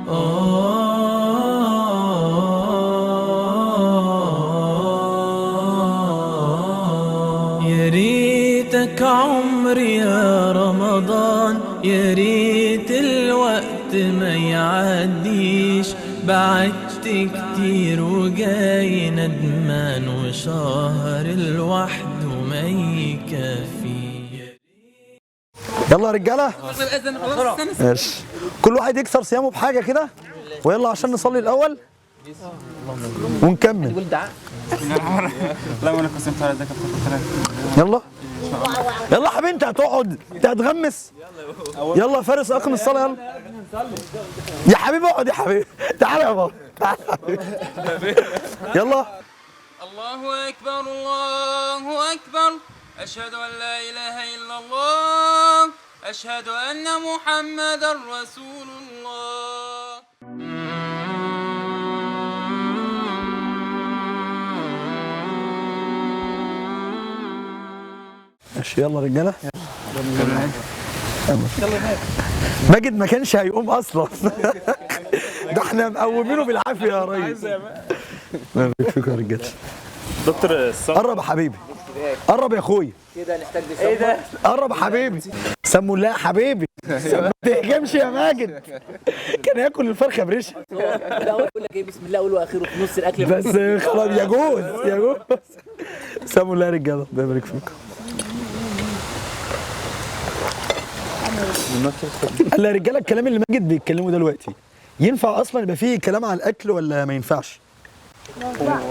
يا ريتك عمري يا رمضان، يا ريت الوقت ما يعديش، بعدت كتير وجاي ندمان وشهر لوحده ما يكفي. يلا يا رجاله ماشي، كل واحد يكسر صيامه بحاجه كده، ويلا عشان نصلي الاول ونكمل. يلا يلا حبيبي، انت هتقعد انت هتغمس. يلا يا فارس اقم الصلاه. يلا يا حبيبي اقعد يا حبيبي، تعالى يا بابا تعالى يا حبيبي. يلا الله أكبر الله أكبر، أشهد أن لا إله إلا الله، أشهد أن محمدا رسول الله. ماشي يلا رجاله. ماجد ما كانش هيقوم اصلا. ده احنا مقومينه بالعافيه يا ريس. ما بيكفيكوا يا رجاله. دكتور قرب يا حبيبي، قرب يا اخويا. كده نحتاج ايه ده؟ قرب يا حبيبي. سموا الله يا حبيبي. ما تهجمش يا ماجد. كان ياكل الفرخه بريشه. الاول يقول لك ايه بسم الله اول واخره في نص الاكل. بس خلاص يجوز يجوز. سموا الله يا رجاله، الله يبارك فيكم. قال يا رجاله الكلام اللي ماجد بيتكلمه دلوقتي ينفع اصلا يبقى فيه كلام على الاكل ولا ما ينفعش؟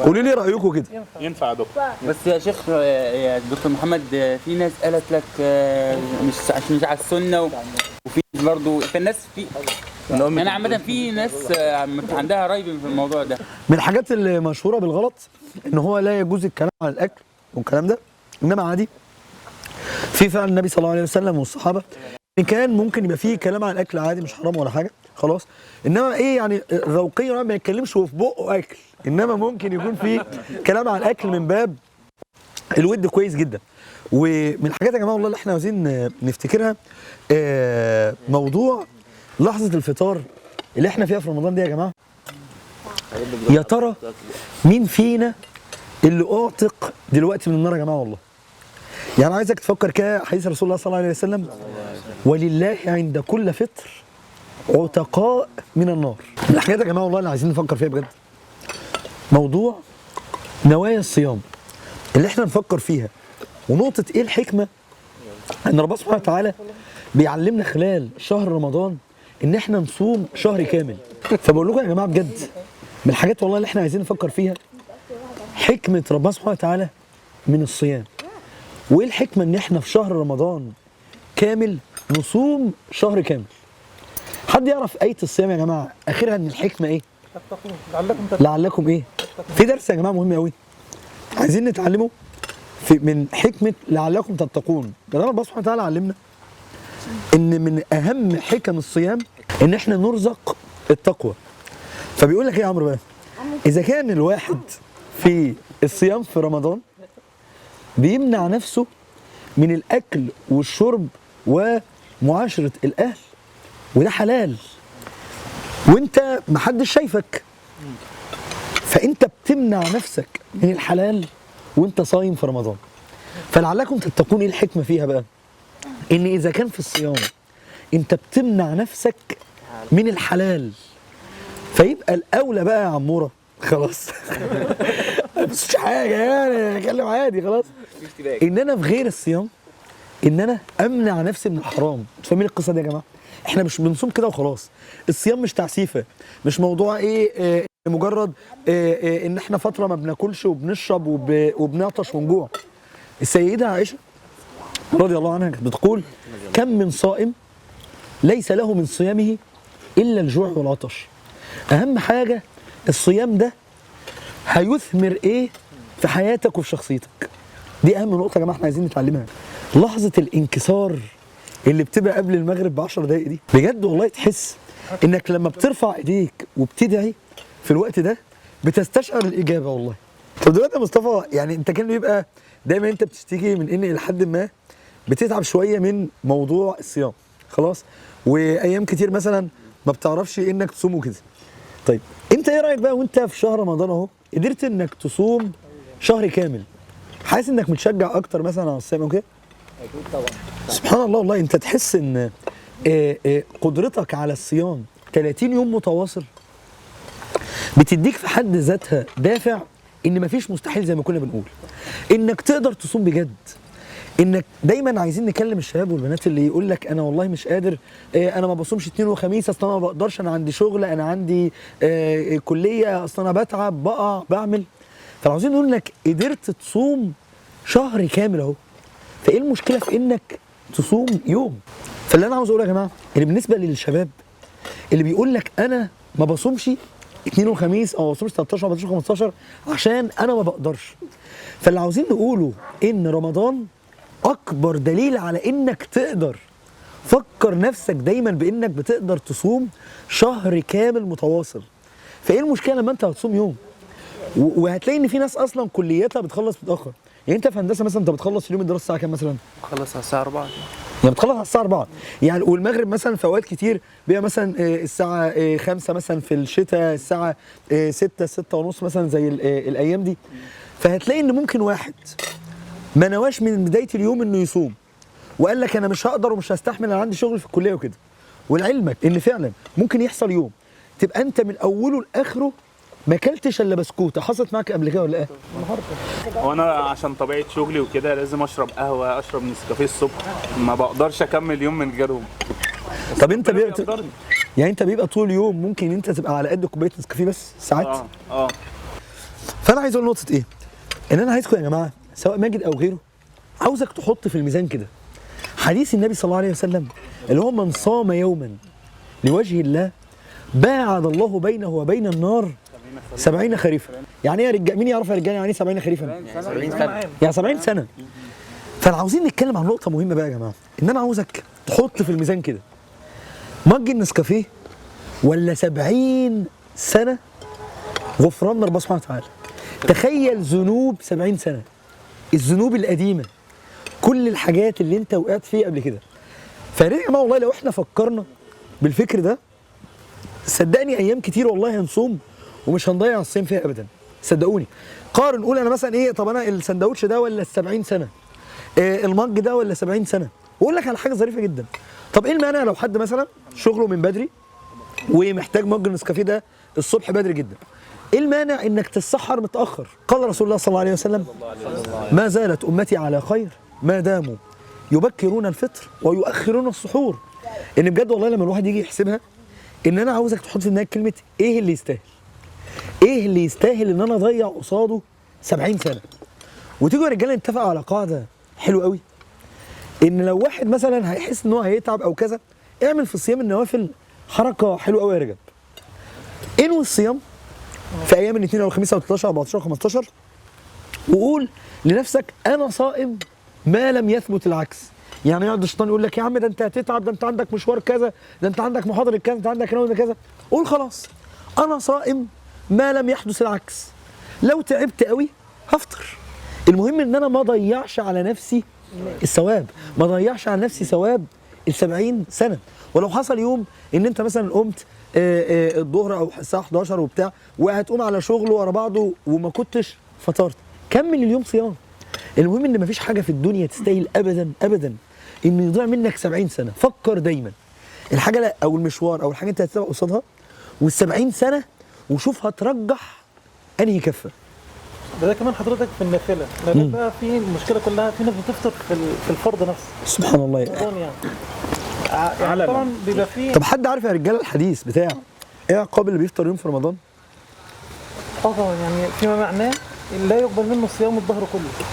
قولوا لي رايكم كده. ينفع يا دكتور. بس يا شيخ يا دكتور محمد، في ناس قالت لك مش على السنة، وفي برضه في الناس أنا عامة في ناس عندها ريب في الموضوع ده. من الحاجات اللي مشهوره بالغلط ان هو لا يجوز الكلام عن الاكل والكلام ده، انما عادي في فعل النبي صلى الله عليه وسلم والصحابه ان كان ممكن يبقى فيه كلام عن الاكل عادي مش حرام ولا حاجه خلاص. انما ايه يعني ذوقيا ما يتكلمش وفي بقه اكل، انما ممكن يكون فيه كلام عن الاكل من باب الود كويس جدا. ومن الحاجات يا جماعه والله اللي احنا عايزين نفتكرها موضوع لحظه الفطار اللي احنا فيها في رمضان دي يا جماعه. يا ترى مين فينا اللي اعتق دلوقتي من النار يا جماعه؟ والله يعني عايزك تفكر كده، حديث رسول الله صلى الله عليه وسلم ولله عند كل فطر عتقاء من النار. من الحاجات يا جماعه والله اللي عايزين نفكر فيها بجد موضوع نوايا الصيام اللي احنا نفكر فيها، ونقطه ايه الحكمه ان ربنا سبحانه وتعالى بيعلمنا خلال شهر رمضان ان احنا نصوم شهر كامل. فبقول لكم يا جماعه بجد من الحاجات والله اللي احنا عايزين نفكر فيها حكمه ربنا سبحانه وتعالى من الصيام، وايه الحكمه ان احنا في شهر رمضان كامل نصوم شهر كامل. حد يعرف آية الصيام يا جماعه اخرها ان الحكمه ايه؟ لعلكم ايه؟ في درس يا جماعه مهم قوي عايزين نتعلمه من حكمه لعلكم تتقون. ربنا سبحانه وتعالى علمنا ان من اهم حكم الصيام ان احنا نرزق التقوى. فبيقول لك ايه يا عمرو بقى؟ اذا كان الواحد في الصيام في رمضان بيمنع نفسه من الاكل والشرب ومعاشره الاهل، وده حلال وانت محدش شايفك، فانت بتمنع نفسك من الحلال وانت صايم في رمضان. فلعلكم تتقون ايه الحكمه فيها بقى؟ ان اذا كان في الصيام انت بتمنع نفسك من الحلال، فيبقى الاولى بقى يا عموره خلاص مش حاجه يعني اتكلم عادي خلاص ان انا في غير الصيام ان انا امنع نفسي من الحرام. انتوا فاهمين القصه دي يا جماعه؟ احنا مش بنصوم كده وخلاص. الصيام مش تعسيفه، مش موضوع ايه مجرد ان احنا فتره ما بناكلش وبنشرب وبنعطش ونجوع. السيده عائشه رضي الله عنها بتقول كم من صائم ليس له من صيامه الا الجوع والعطش. اهم حاجه الصيام ده هيثمر ايه في حياتك وفي شخصيتك. دي اهم نقطه يا جماعه احنا عايزين نتعلمها. لحظه الانكسار اللي بتبقى قبل المغرب ب10 دقايق دي بجد والله تحس انك لما بترفع ايديك وبتدعي في الوقت ده بتستشعر الاجابه والله. طب دلوقتي يا مصطفى يعني انت كان بيبقى دايما انت بتشتكي من ان الى حد ما بتتعب شويه من موضوع الصيام خلاص، وايام كتير مثلا ما بتعرفش انك تصوم وكده. طيب انت ايه رايك بقى وانت في شهر رمضان اهو قدرت انك تصوم شهر كامل، حاسس انك متشجع اكتر مثلا على الصيام وكده؟ اكيد طبعا. سبحان الله والله. انت تحس ان قدرتك على الصيام 30 يوم متواصل بتديك في حد ذاتها دافع ان مفيش مستحيل زي ما كنا بنقول، انك تقدر تصوم بجد. انك دايما عايزين نكلم الشباب والبنات اللي يقول لك انا والله مش قادر، انا ما بصومش اثنين وخميس، اصل انا ما بقدرش، انا عندي شغل، انا عندي كليه، اصل انا بتعب بقع بعمل. فعاوزين نقول لك قدرت تصوم شهر كامل اهو، فايه المشكله في انك تصوم يوم؟ فاللي انا عاوز اقوله يا جماعه ان بالنسبه للشباب اللي بيقول لك انا ما بصومش اثنين وخميس او ما بصومش 13 14 15 عشان انا ما بقدرش، فاللي عاوزين نقوله ان رمضان اكبر دليل على انك تقدر. فكر نفسك دايما بانك بتقدر تصوم شهر كامل متواصل. فايه المشكله لما انت هتصوم يوم؟ وهتلاقي ان في ناس اصلا كليتها بتخلص متاخر. يعني انت في هندسه مثلا انت بتخلص اليوم الدراسي الساعه كام مثلا؟ خلص على الساعة 4. يعني بتخلص على الساعه 4 يعني، والمغرب مثلا في اوقات كتير بيبقى مثلا الساعه 5 مثلا في الشتاء، الساعه 6 6 ونص مثلا زي الايام دي. فهتلاقي ان ممكن واحد ما نواش من بدايه اليوم انه يصوم وقال لك انا مش هقدر ومش هستحمل، انا عندي شغل في الكليه وكده. ولعلمك ان فعلا ممكن يحصل يوم تبقى انت من اوله لاخره ما اكلتش الا بسكوته. حصلت معاك قبل كده ولا ايه؟ وانا عشان طبيعه شغلي وكده لازم اشرب قهوه، اشرب نسكافيه الصبح، ما بقدرش اكمل يوم من غيرهم. طب انت يعني انت بيبقى طول اليوم ممكن انت تبقى على قد كوبايه نسكافيه بس ساعات؟ اه. فانا عايز اقول نقطه ايه؟ ان انا عايزكم يا جماعه سواء ماجد او غيره، عاوزك تحط في الميزان كده حديث النبي صلى الله عليه وسلم اللي هو من صام يوما لوجه الله باعد الله بينه وبين النار 70 خريفا. يعني ايه يا رجال؟ مين يعرف يا رجال يعني ايه 70 خريفا؟ 70 سنه. يعني 70 سنه. فانا عاوزين نتكلم عن نقطه مهمه بقى يا جماعه، ان انا عاوزك تحط في الميزان كده مج النسكافيه ولا 70 سنه غفران من ربنا سبحانه وتعالى. تخيل ذنوب 70 سنه، الذنوب القديمه، كل الحاجات اللي انت وقعت فيها قبل كده. فيا ريت يا جماعه والله لو احنا فكرنا بالفكر ده صدقني ايام كتير والله هنصوم ومش هنضيع الصيام فيها ابدا. صدقوني. قارن قول انا مثلا ايه، طب انا السندوتش ده ولا ال 70 سنه؟ المج ده ولا 70 سنه؟ واقول لك على حاجه ظريفه جدا. طب ايه المانع لو حد مثلا شغله من بدري ومحتاج مج النسكافيه ده الصبح بدري جدا؟ ايه المانع انك تتسحر متاخر؟ قال رسول الله صلى الله عليه وسلم ما زالت امتي على خير ما داموا يبكرون الفطر ويؤخرون السحور. ان بجد والله لما الواحد يجي يحسبها ان انا عاوزك تحط في دماغك كلمه ايه اللي يستاهل؟ ايه اللي يستاهل ان انا اضيع قصاده 70 سنه؟ وتيجوا يا رجاله نتفق على قاعده حلوه قوي، ان لو واحد مثلا هيحس ان هو هيتعب او كذا، اعمل في الصيام النوافل حركه حلوه قوي يا رجال. انوي الصيام في ايام الاثنين او الخميس او 13 14 15 وقول لنفسك انا صائم ما لم يثبت العكس. يعني يقعد الشيطان يقول لك يا عم ده انت هتتعب، ده انت عندك مشوار كذا، ده انت عندك محاضره كذا، ده انت عندك نوم كذا. قول خلاص انا صائم ما لم يحدث العكس. لو تعبت قوي هفطر. المهم ان انا ما اضيعش على نفسي الثواب، ما اضيعش على نفسي ثواب ال 70 سنه. ولو حصل يوم ان انت مثلا قمت الظهر او الساعه 11 وبتاع وهتقوم على شغل ورا بعضه وما كنتش فطرت، كمل اليوم صيام. المهم ان مفيش حاجه في الدنيا تستاهل ابدا ابدا ان يضيع منك 70 سنه. فكر دايما الحاجه لا او المشوار او الحاجه انت هتتابع قصادها وال70 سنه وشوف هترجح انهي كفه. ده كمان حضرتك في النافله، بقى في المشكله كلها في ناس بتفطر في الفرض نفسه. سبحان الله يعني طبعا بيبقى فيه. طب حد عارف يا رجاله الحديث بتاع ايه عقاب اللي بيفطر يوم في رمضان؟ طبعا يعني فيما معناه لا يقبل منه صيام الظهر كله.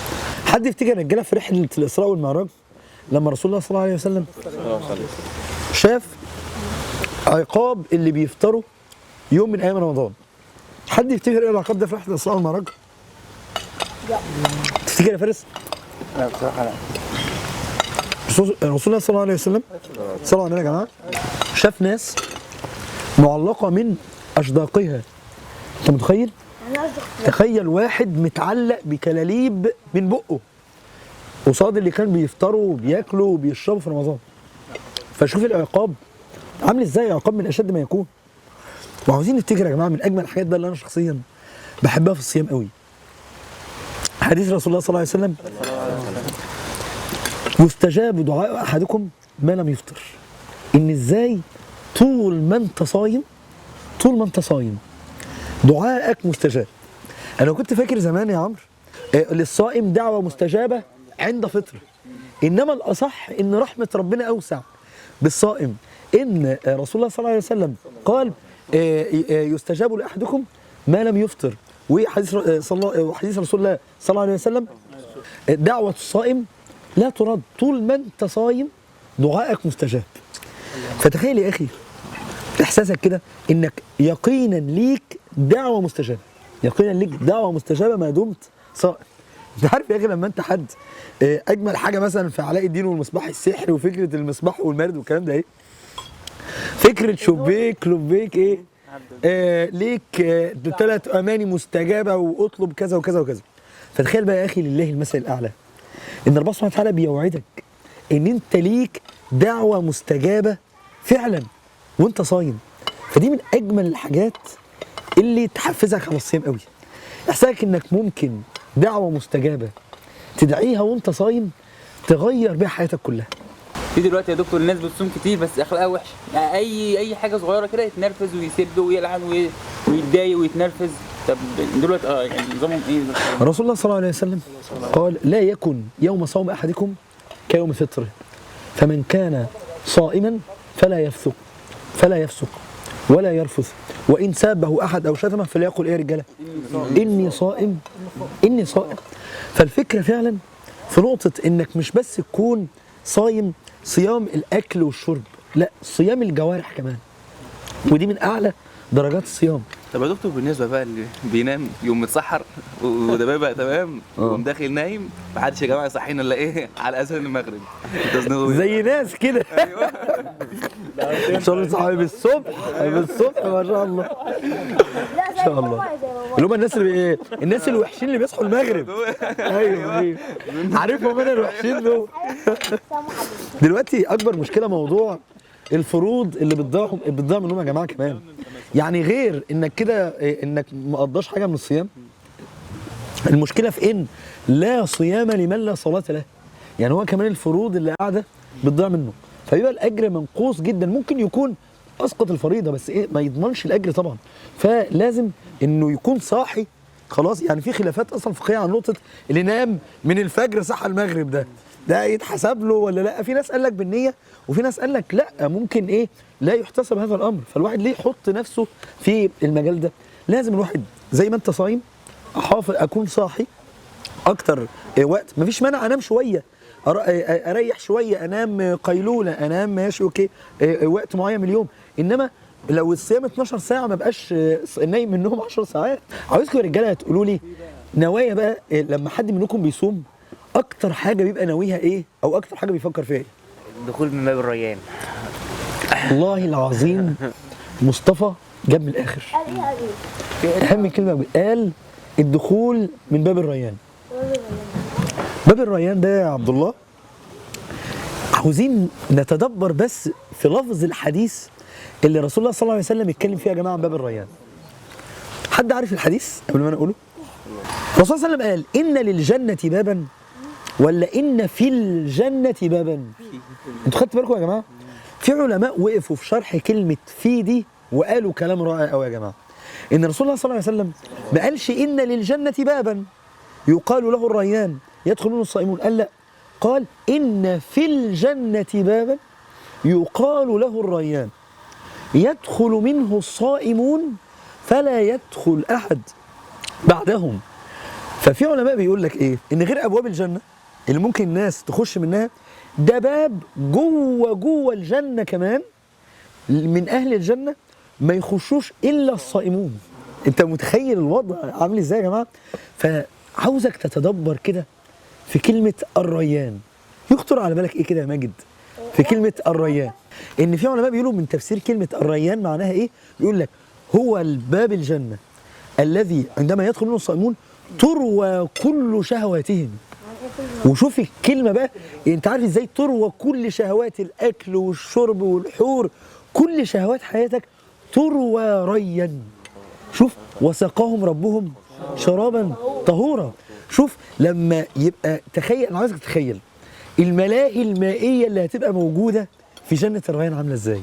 حد يفتكر يا رجاله في رحله الاسراء والمعراج لما رسول الله صلى الله عليه وسلم شاف عقاب اللي بيفطروا يوم من ايام رمضان؟ حد يفتكر ايه العقاب ده في رحله الاسراء والمعراج؟ تفتكر يا فارس؟ لا بصراحه لا. رسول الله صلى الله عليه وسلم صلى الله عليه يا جماعه شاف ناس معلقه من اشداقها. انت متخيل؟ تخيل واحد متعلق بكلاليب من بقه قصاد اللي كان بيفطروا وبياكلوا وبيشربوا في رمضان. فشوف العقاب عامل ازاي؟ عقاب من اشد ما يكون. وعاوزين نفتكر يا جماعه من اجمل الحاجات بقى اللي انا شخصيا بحبها في الصيام قوي، حديث رسول الله صلى الله عليه وسلم: يستجاب دعاء احدكم ما لم يفطر. ان ازاي طول ما انت صايم دعائك مستجاب. انا كنت فاكر زمان يا عمرو للصائم دعوه مستجابه عند فطره، انما الاصح ان رحمه ربنا اوسع بالصائم. ان رسول الله صلى الله عليه وسلم قال يستجاب لاحدكم ما لم يفطر، وحديث رسول الله صلى الله عليه وسلم: دعوه الصائم لا ترد. طول ما انت صايم دعائك مستجاب. فتخيل يا اخي احساسك كده انك يقينا ليك دعوه مستجابه، يقينا ليك دعوه مستجابه ما دمت صائم. انت عارف يا اخي لما انت حد اجمل حاجه مثلا في علاء الدين والمصباح السحري وفكره المصباح والمرد والكلام ده ايه؟ فكره شبيك لبيك ايه؟ ليك 3 اماني مستجابه واطلب كذا وكذا وكذا. فتخيل بقى يا اخي لله المثل الاعلى ان ربنا سبحانه وتعالى بيوعدك ان انت ليك دعوه مستجابه فعلا وانت صايم. فدي من اجمل الحاجات اللي تحفزك على الصيام قوي، احساسك انك ممكن دعوه مستجابه تدعيها وانت صايم تغير بيها حياتك كلها. في دلوقتي يا دكتور الناس بتصوم كتير بس اخلاقها وحشه، يعني اي حاجه صغيره كده يتنرفز ويسب ويلعن ويتضايق ويتنرفز. طب دلوقتي يعني نظامهم ايه؟ رسول الله صلى الله عليه وسلم قال: لا يكن يوم صوم احدكم كيوم فطره، فمن كان صائما فلا يفسق ولا يرفث، وان سابه احد او شتمه فليقل ايه يا رجاله؟ اني صائم. فالفكره فعلا في نقطه انك مش بس تكون صايم صيام الاكل والشرب، لا صيام الجوارح كمان، ودي من اعلى درجات الصيام. طب يا دكتور بالنسبه بقى اللي بينام يوم متسحر وده بقى تمام يقوم داخل نايم محدش يا جماعه يصحينا الا ايه على اذان المغرب زي ناس كده ان شاء الله صحابي بالصبح ما شاء الله ان شاء الله، اللي هم الناس الوحشين اللي بيصحوا المغرب. ايوه عارفهم انا الوحشين دول. دلوقتي اكبر مشكله موضوع الفروض اللي بتضيع منهم يا جماعه كمان. يعني غير انك كده انك ما قضاش حاجه من الصيام، المشكله في ان لا صيام لمن لا صلاه له. يعني هو كمان الفروض اللي قاعده بتضيع منه، فيبقى الاجر منقوص جدا. ممكن يكون اسقط الفريضه بس ما يضمنش الاجر طبعا. فلازم انه يكون صاحي خلاص. يعني في خلافات اصلا فقهيه عن نقطه اللي نام من الفجر صحى المغرب ده يتحسب له ولا لا. في ناس قال لك بالنيه وفي ناس قال لك لا، ممكن لا يحتسب هذا الامر. فالواحد ليه يحط نفسه في المجال ده؟ لازم الواحد زي ما انت صايم احافظ اكون صاحي اكتر وقت. مفيش مانع انام شويه، اريح شويه، انام قيلوله، انام ماشي اوكي وقت معين من اليوم. انما لو الصيام 12 ساعه ما بقاش نايم منهم 10 ساعات. عاوزكم يا رجاله تقولوا لي نوايا بقى لما حد منكم بيصوم اكتر حاجه بيبقى ناويها ايه، او اكتر حاجه بيفكر فيها ايه؟ الدخول من باب الريان. والله العظيم مصطفى جاب من الاخر. اهم كلمه قال الدخول من باب الريان. باب الريان ده يا عبد الله عاوزين نتدبر بس في لفظ الحديث اللي رسول الله صلى الله عليه وسلم اتكلم فيه يا جماعه عن باب الريان. حد عارف الحديث قبل ما انا اقوله؟ الرسول صلى الله عليه وسلم قال: ان للجنه بابا ولا ان في الجنه بابا؟ انتوا خدتوا بالكم يا جماعه؟ في علماء وقفوا في شرح كلمه في دي وقالوا كلام رائع قوي يا جماعه. ان رسول الله صلى الله عليه وسلم ما قالش ان للجنه بابا يقال له الريان يدخل منه الصائمون، قال لا، قال ان في الجنه بابا يقال له الريان يدخل منه الصائمون فلا يدخل احد بعدهم. ففي علماء بيقول لك ايه؟ ان غير ابواب الجنه اللي ممكن الناس تخش منها، ده باب جوه الجنه كمان من اهل الجنه ما يخشوش الا الصائمون. انت متخيل الوضع عامل ازاي يا جماعه؟ فعاوزك تتدبر كده في كلمه الريان. يخطر على بالك ايه كده يا ماجد في كلمه الريان؟ ان في علماء بيقولوا من تفسير كلمه الريان معناها ايه؟ يقول لك هو الباب الجنه الذي عندما يدخل منه الصائمون تروى كل شهواتهم. وشوف الكلمه بقى، انت عارف ازاي تروى كل شهوات الاكل والشرب والحور كل شهوات حياتك تروى ريا. شوف وسقاهم ربهم شرابا طهورا. شوف لما يبقى، تخيل، انا عايزك تتخيل الملاهي المائيه اللي هتبقى موجوده في جنه الريان عامله ازاي.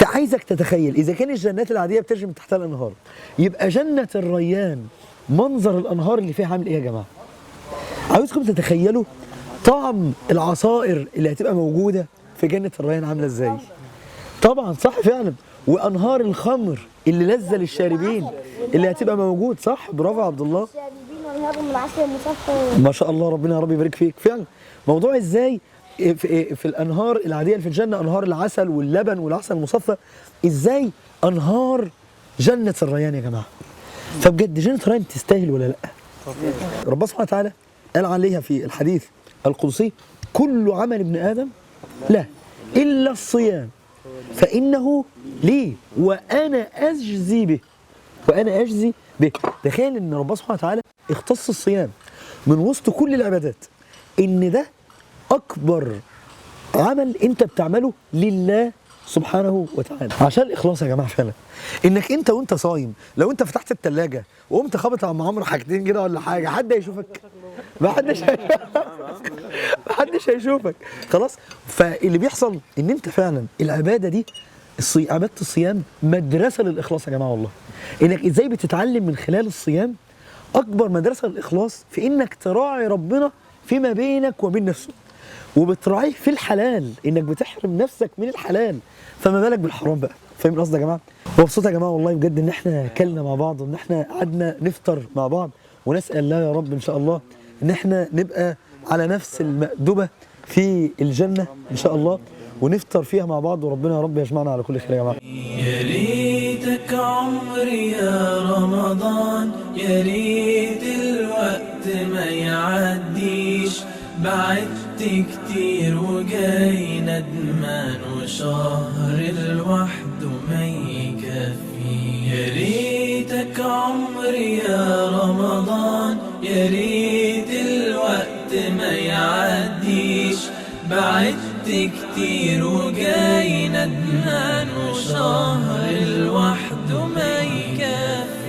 عايزك تتخيل اذا كان الجنات العاديه بتجري من تحتها الانهار، يبقى جنه الريان منظر الانهار اللي فيها عامل ايه يا جماعه؟ عاوزكم تتخيلوا طعم العصائر اللي هتبقى موجوده في جنه الريان عامله ازاي. طبعا صح فعلا. وانهار الخمر اللي لذة للشاربين اللي هتبقى موجود. صح، برافو يا عبد الله. الشاربين والهاب من العسل المصفى. ما شاء الله، ربنا يا رب يبارك فيك. فعلا موضوع ازاي في الانهار العاديه اللي في الجنه، انهار العسل واللبن والعسل المصفى، ازاي انهار جنه الريان يا جماعه. فبجد جنه الريان تستاهل ولا لا؟ ربنا سبحانه وتعالى قال عليها في الحديث القدسي: كل عمل ابن ادم لا الا الصيام فانه لي وانا اجزي به. وانا اجزي به. تخيل ان ربنا سبحانه وتعالى اختص الصيام من وسط كل العبادات، ان ده اكبر عمل انت بتعمله لله سبحانه وتعالى عشان الاخلاص يا جماعه. فعلا انك انت وانت صايم لو انت فتحت الثلاجه وقمت خابط على عمرو حاجتين كده ولا حاجه، حد هيشوفك؟ ما حدش هيشوفك خلاص. فاللي بيحصل ان انت فعلا العباده دي، عباده الصيام مدرسه للاخلاص يا جماعه والله. انك ازاي بتتعلم من خلال الصيام اكبر مدرسه للاخلاص في انك تراعي ربنا فيما بينك وبين نفسه، وبتراعيه في الحلال، انك بتحرم نفسك من الحلال، فما بالك بالحرام بقى. فاهم القصد يا جماعه؟ مبسوط يا جماعه والله بجد ان احنا اكلنا مع بعض وان احنا قعدنا نفطر مع بعض، ونسال الله يا رب ان شاء الله ان احنا نبقى على نفس المأدبه في الجنه ان شاء الله، ونفطر فيها مع بعض، وربنا يا رب يجمعنا على كل خير يا جماعه. يا ريتك عمري يا رمضان، يا ريت الوقت ما يعديش، بعدت كتير وجاي ندمان وشهر لوحده ما يكفي. يا ريتك عمري يا رمضان، يا ريت الوقت ما يعديش، بعدت كتير وجاي ندمان وشهر لوحده ما يكفي.